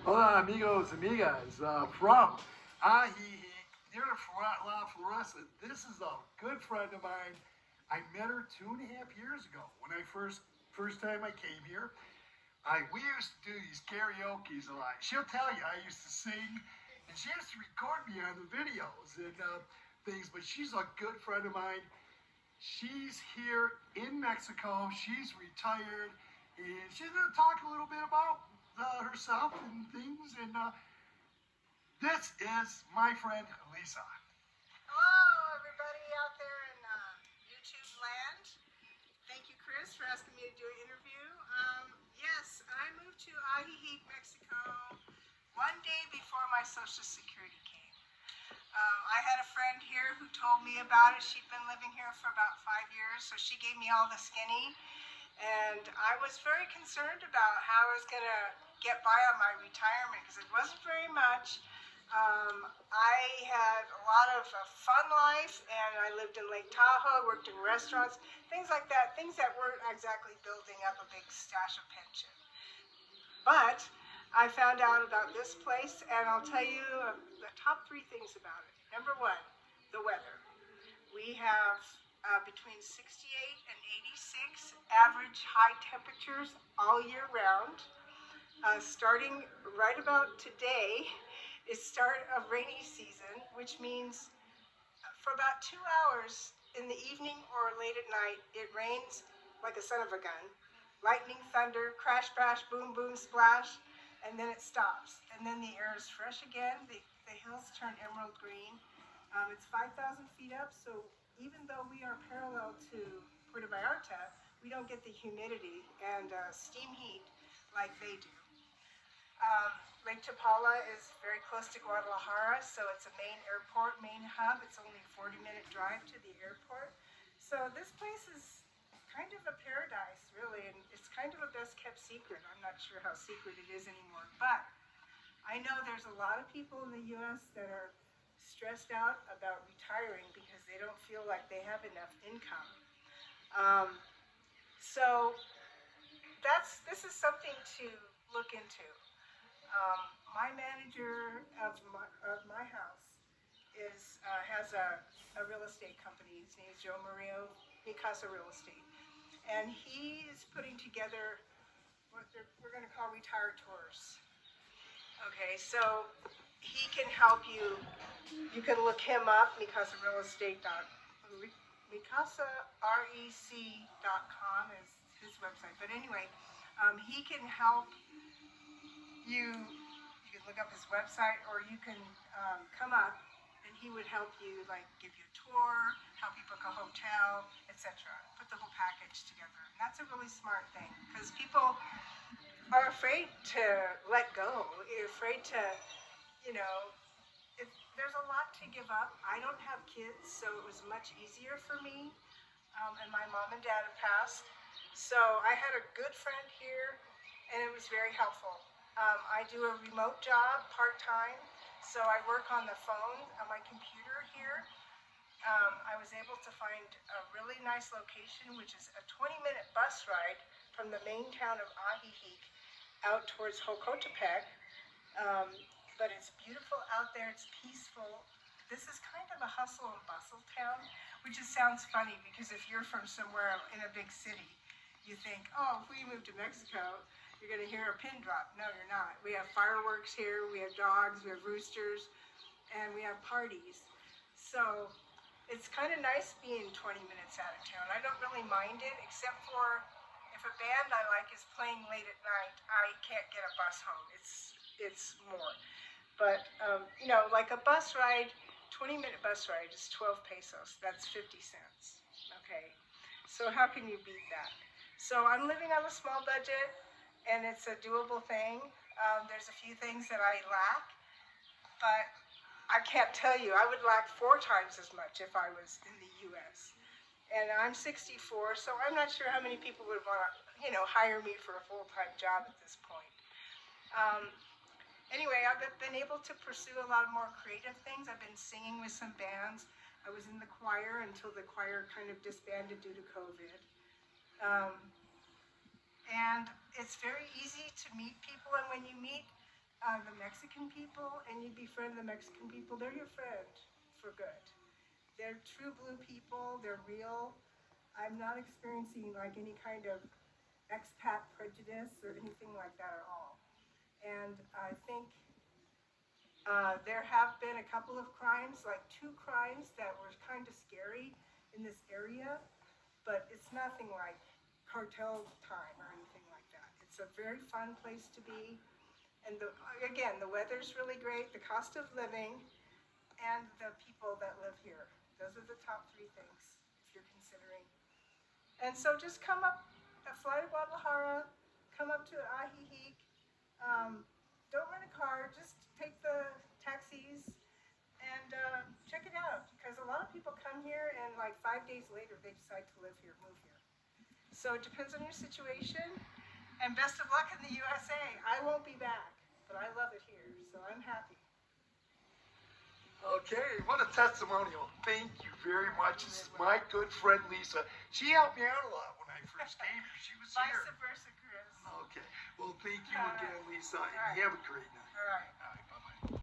Hola, amigos, amigas, from Ahihi, near La Floresta. This is a good friend of mine. I met her 2.5 years ago when I first time I came here. We used to do these karaoke's a lot. She'll tell you I used to sing, and she used to record me on the videos and things. But she's a good friend of mine. She's here in Mexico. She's retired, and she's going to talk a little bit about herself and things. And this is my friend Lisa. Hello, everybody out there in YouTube land. Thank you, Chris, for asking me to do an interview. Yes, I moved to Ajijic, Mexico, one day before my Social Security came. I had a friend here who told me about it. She'd been living here for about 5 years, so she gave me all the skinny. And I was very concerned about how I was going to get by on my retirement because it wasn't very much. I had a lot of fun life, and I lived in Lake Tahoe, worked in restaurants, things like that, things that weren't exactly building up a big stash of pension. But I found out about this place, and I'll tell you the top 3 things about it. Number 1, the weather. We have between 68 and 86 average high temperatures all year round. Starting right about today is start of rainy season, which means for about 2 hours in the evening or late at night, it rains like a son of a gun. Lightning, thunder, crash, crash, boom, boom, splash, and then it stops. And then the air is fresh again. The hills turn emerald green. It's 5,000 feet up, so even though we are parallel to Puerto Vallarta, we don't get the humidity and steam heat like they do. Lake Chapala is very close to Guadalajara, so it's a main airport, main hub. It's only a 40-minute drive to the airport. So this place is kind of a paradise, really, and it's kind of a best-kept secret. I'm not sure how secret it is anymore, but I know there's a lot of people in the U.S. that are stressed out about retiring because they don't feel like they have enough income. So this is something to look into. My manager of my house has a real estate company. His name is Joe Mario Mikasa Real Estate, and he is putting together what we're going to call retire tours. Okay, so he can help you. You can look him up, Mikasa Real Estate. MikasaREC.com is his website. But anyway, he can help you. You can look up his website, or you can come up, and he would help you, like give you a tour, help you book a hotel, etc. Put the whole package together. And that's a really smart thing because people are afraid to let go. You're afraid to, you know, there's a lot to give up. I don't have kids, so it was much easier for me. And my mom and dad have passed. So I had a good friend here, and it was very helpful. I do a remote job part-time, so I work on the phone on my computer here. I was able to find a really nice location, which is a 20-minute bus ride from the main town of Ajijic out towards Jocotepec. But it's beautiful out there, it's peaceful. This is kind of a hustle and bustle town, which just sounds funny because if you're from somewhere in a big city, you think, oh, if we move to Mexico, you're going to hear a pin drop. No, you're not. We have fireworks here, we have dogs, we have roosters, and we have parties. So it's kind of nice being 20 minutes out of town. I don't really mind it, except for if a band I like is playing late at night, I can't get a bus home. It's more. But, you know, like a bus ride, 20-minute bus ride is 12 pesos. That's 50 cents, okay? So how can you beat that? So I'm living on a small budget, and it's a doable thing. There's a few things that I lack, but I can't tell you. I would lack 4 times as much if I was in the U.S. And I'm 64, so I'm not sure how many people would want to, you know, hire me for a full-time job at this point. Anyway, I've been able to pursue a lot more creative things. I've been singing with some bands. I was in the choir until the choir kind of disbanded due to COVID. And it's very easy to meet people, and when you meet the Mexican people and you befriend the Mexican people, they're your friend for good. They're true blue people, they're real. I'm not experiencing like any kind of expat prejudice or anything like that at all. And I think there have been a couple of crimes, like 2 crimes that were kind of scary in this area, but it's nothing like cartel time or anything like that. It's a very fun place to be. And again, the weather's really great, the cost of living, and the people that live here. Those are the top 3 things if you're considering. And so just come up, fly to Guadalajara, come up to Ajijic. Don't rent a car, just take the taxis and check it out. Because a lot of people come here and like 5 days later they decide to live here, move here. So it depends on your situation. And best of luck in the USA. I won't be back, but I love it here, so I'm happy. Okay, what a testimonial. Thank you very much. This is my good friend Lisa. She helped me out a lot when I first came here. She was here. Vice versa, Chris. Okay, well, thank you All again, right. Lisa, All and right. you have a great night. All right.